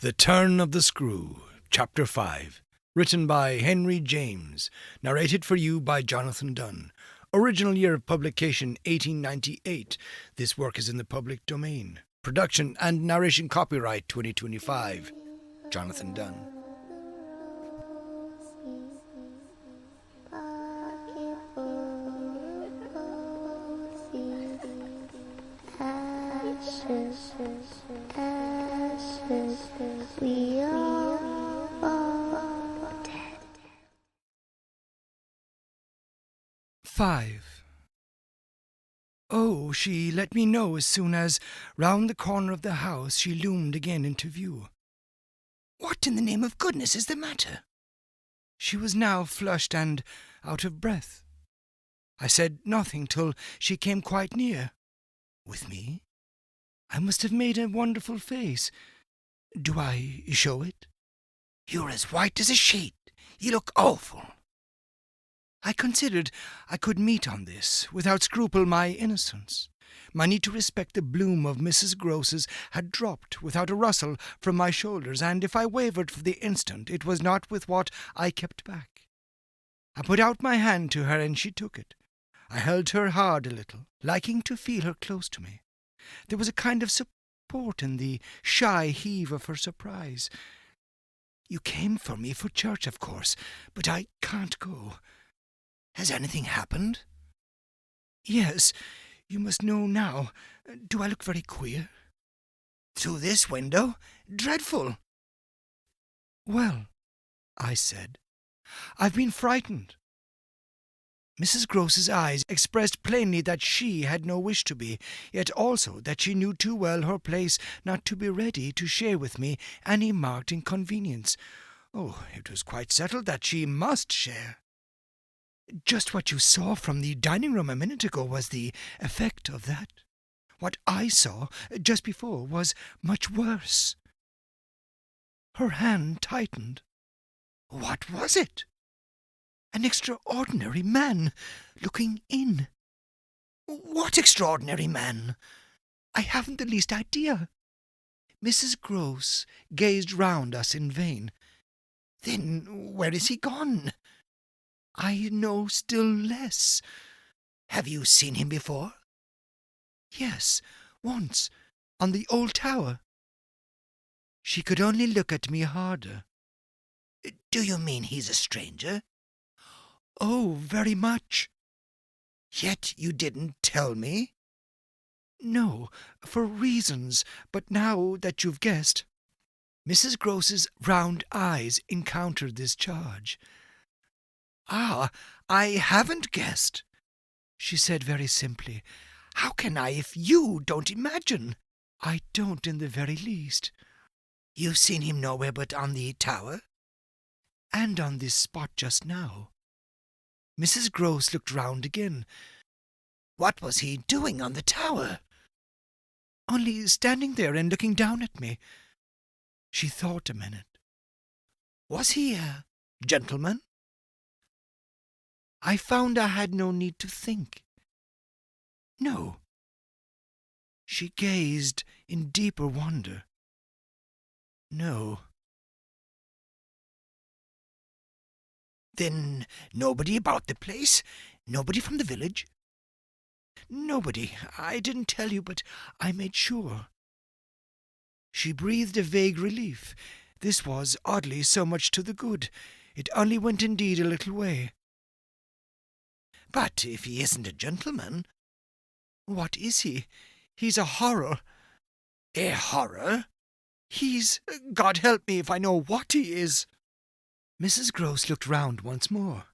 The Turn of the Screw, Chapter 5, written by Henry James, narrated for you by Jonathan Dunne. Original year of publication 1898. This work is in the public domain. Production and narration copyright 2025. Jonathan Dunne. We are all dead. 5. Oh, she let me know as soon as, round the corner of the house, she loomed again into view. What in the name of goodness is the matter? She was now flushed and out of breath. I said nothing till she came quite near. With me? I must have made a wonderful face. Do I show it? You're as white as a sheet. You look awful. I considered I could meet on this, without scruple, my innocence. My need to respect the bloom of Mrs. Groce's had dropped without a rustle from my shoulders, and if I wavered for the instant, it was not with what I kept back. I put out my hand to her, and she took it. I held her hard a little, liking to feel her close to me. There was a kind of support in the shy heave of her surprise. You came for me for church, of course, but I can't go. Has anything happened? Yes, you must know now. Do I look very queer? Through this window? Dreadful! Well, I said, I've been frightened. Mrs. Groce's eyes expressed plainly that she had no wish to be, yet also that she knew too well her place not to be ready to share with me any marked inconvenience. Oh, it was quite settled that she must share. Just what you saw from the dining-room a minute ago was the effect of that. What I saw just before was much worse. Her hand tightened. What was it? An extraordinary man looking in. What extraordinary man? I haven't the least idea. Mrs. Groce gazed round us in vain. Then where is he gone? I know still less. Have you seen him before? Yes, once, on the old tower. She could only look at me harder. Do you mean he's a stranger? Oh, very much. Yet you didn't tell me? No, for reasons, but now that you've guessed. Mrs. Groce's round eyes encountered this charge. Ah, I haven't guessed, she said very simply. How can I if you don't imagine? I don't in the very least. You've seen him nowhere but on the tower? And on this spot just now. Mrs. Groce looked round again. What was he doing on the tower? Only standing there and looking down at me. She thought a minute. Was he a gentleman? I found I had no need to think. No. She gazed in deeper wonder. No. Then nobody about the place? Nobody from the village? Nobody. I didn't tell you, but I made sure. She breathed a vague relief. This was, oddly, so much to the good. It only went indeed a little way. But if he isn't a gentleman, what is he? He's a horror. A horror? He's... God help me if I know what he is. Mrs. Groce looked round once more.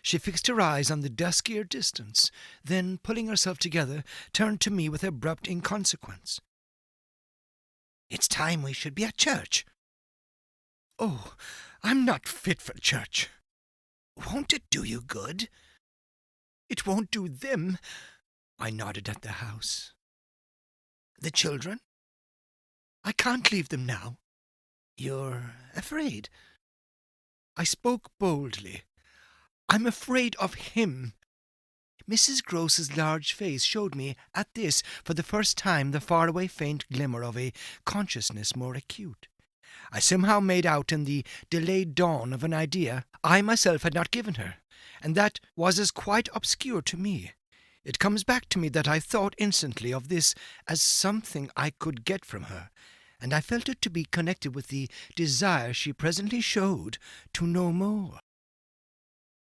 She fixed her eyes on the duskier distance, then, pulling herself together, turned to me with abrupt inconsequence. It's time we should be at church. Oh, I'm not fit for church. Won't it do you good? It won't do them. I nodded at the house. The children? I can't leave them now. You're afraid? I spoke boldly. I'm afraid of him. Mrs. Groce's large face showed me, at this, for the first time, the faraway faint glimmer of a consciousness more acute. I somehow made out in the delayed dawn of an idea I myself had not given her, and that was as quite obscure to me. It comes back to me that I thought instantly of this as something I could get from her, and I felt it to be connected with the desire she presently showed to know more.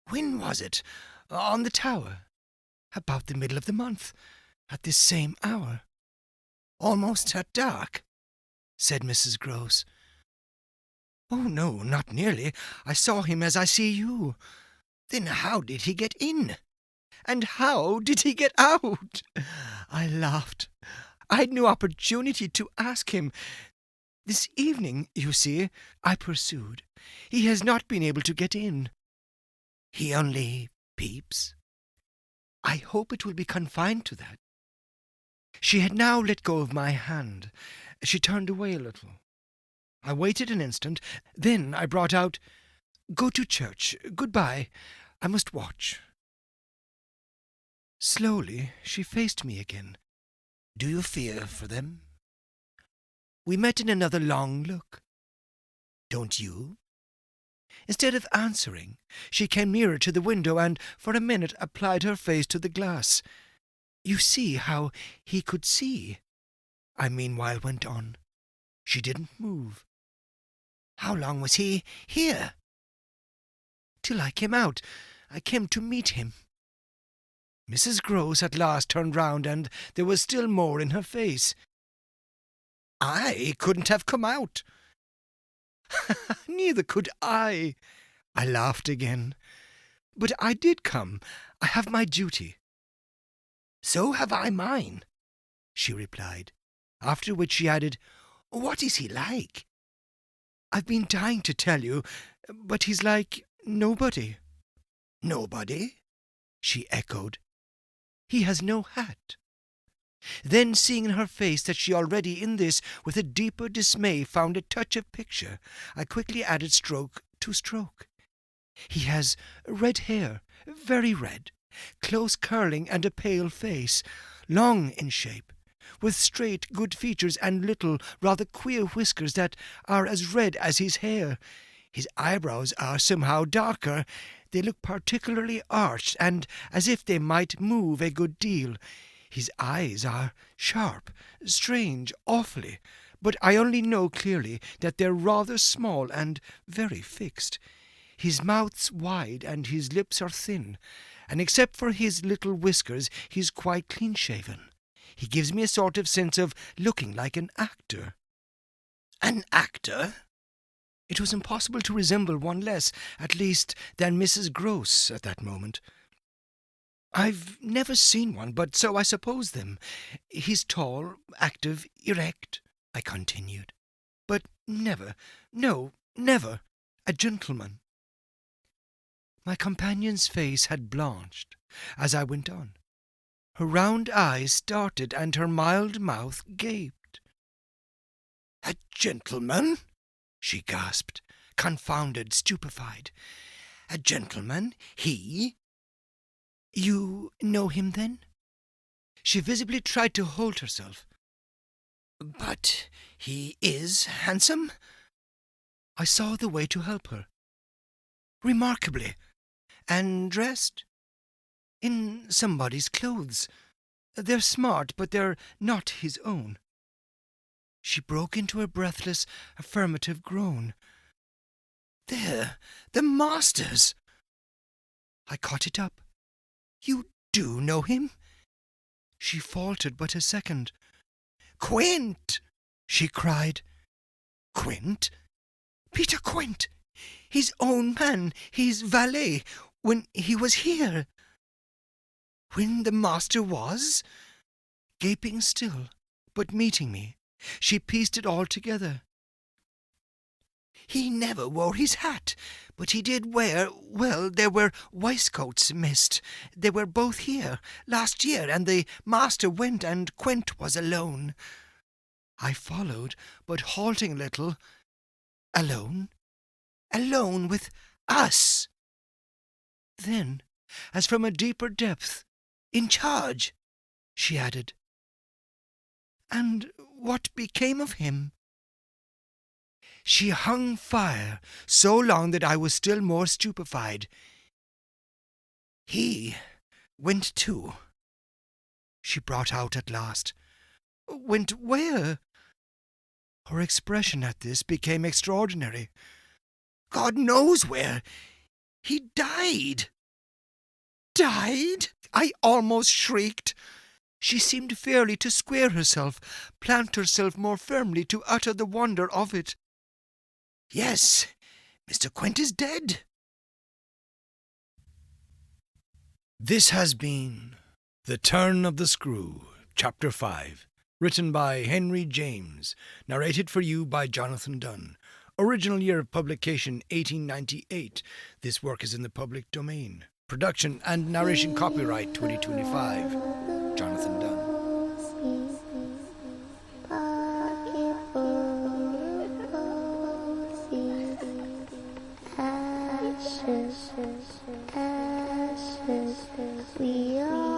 When was it? On the tower. About the middle of the month, at this same hour. Almost at dark, said Mrs. Grose. Oh, no, not nearly. I saw him as I see you. Then how did he get in? And how did he get out? I laughed. I had no opportunity to ask him. This evening, you see, I pursued, he has not been able to get in. He only peeps. I hope it will be confined to that. She had now let go of my hand. She turned away a little. I waited an instant. Then I brought out, Go to church. Goodbye. I must watch. Slowly she faced me again. Do you fear for them? We met in another long look. Don't you? Instead of answering, she came nearer to the window and for a minute applied her face to the glass. You see how he could see, I meanwhile went on. She didn't move. How long was he here? Till I came out. I came to meet him. Mrs. Grose at last turned round, and there was still more in her face. I couldn't have come out. Neither could I. I laughed again. But I did come. I have my duty. So have I mine, she replied, after which she added, What is he like? I've been dying to tell you, but he's like nobody. Nobody? She echoed. He has no hat. Then, seeing in her face that she already in this with a deeper dismay found a touch of picture, I quickly added stroke to stroke. He has red hair, very red, close curling and a pale face, long in shape, with straight good features and little, rather queer whiskers that are as red as his hair. His eyebrows are somehow darker. They look particularly arched and as if they might move a good deal. His eyes are sharp, strange, awfully, but I only know clearly that they're rather small and very fixed. His mouth's wide and his lips are thin, and except for his little whiskers he's quite clean-shaven. He gives me a sort of sense of looking like an actor. An actor? It was impossible to resemble one less, at least, than Mrs. Grose at that moment. I've never seen one, but so I suppose them. He's tall, active, erect, I continued, but never, no, never, a gentleman. My companion's face had blanched as I went on. Her round eyes started and her mild mouth gaped. A gentleman? She gasped, confounded, stupefied. A gentleman? He? You know him, then? She visibly tried to hold herself. But he is handsome? I saw the way to help her. Remarkably. And dressed? In somebody's clothes. They're smart, but they're not his own. She broke into a breathless, affirmative groan. There, the master's! I caught it up. You do know him? She faltered but a second. Quint! She cried. Quint? Peter Quint! His own man, his valet, when he was here. When the master was? Gaping still, but meeting me, she pieced it all together. He never wore his hat, but he did wear, well, there were waistcoats missed. They were both here last year, and the master went, and Quint was alone. I followed, but halting a little. Alone? Alone with us. Then, as from a deeper depth, in charge, she added. And what became of him? She hung fire so long that I was still more stupefied. He went too, she brought out at last. Went where? Her expression at this became extraordinary. God knows where. He died. Died? I almost shrieked. She seemed fairly to square herself, plant herself more firmly to utter the wonder of it. Yes, Mr. Quint is dead. This has been The Turn of the Screw, Chapter 5, written by Henry James, narrated for you by Jonathan Dunne. Original year of publication 1898. This work is in the public domain. Production and narration copyright 2025. Jonathan Dunne. Ashes, we are.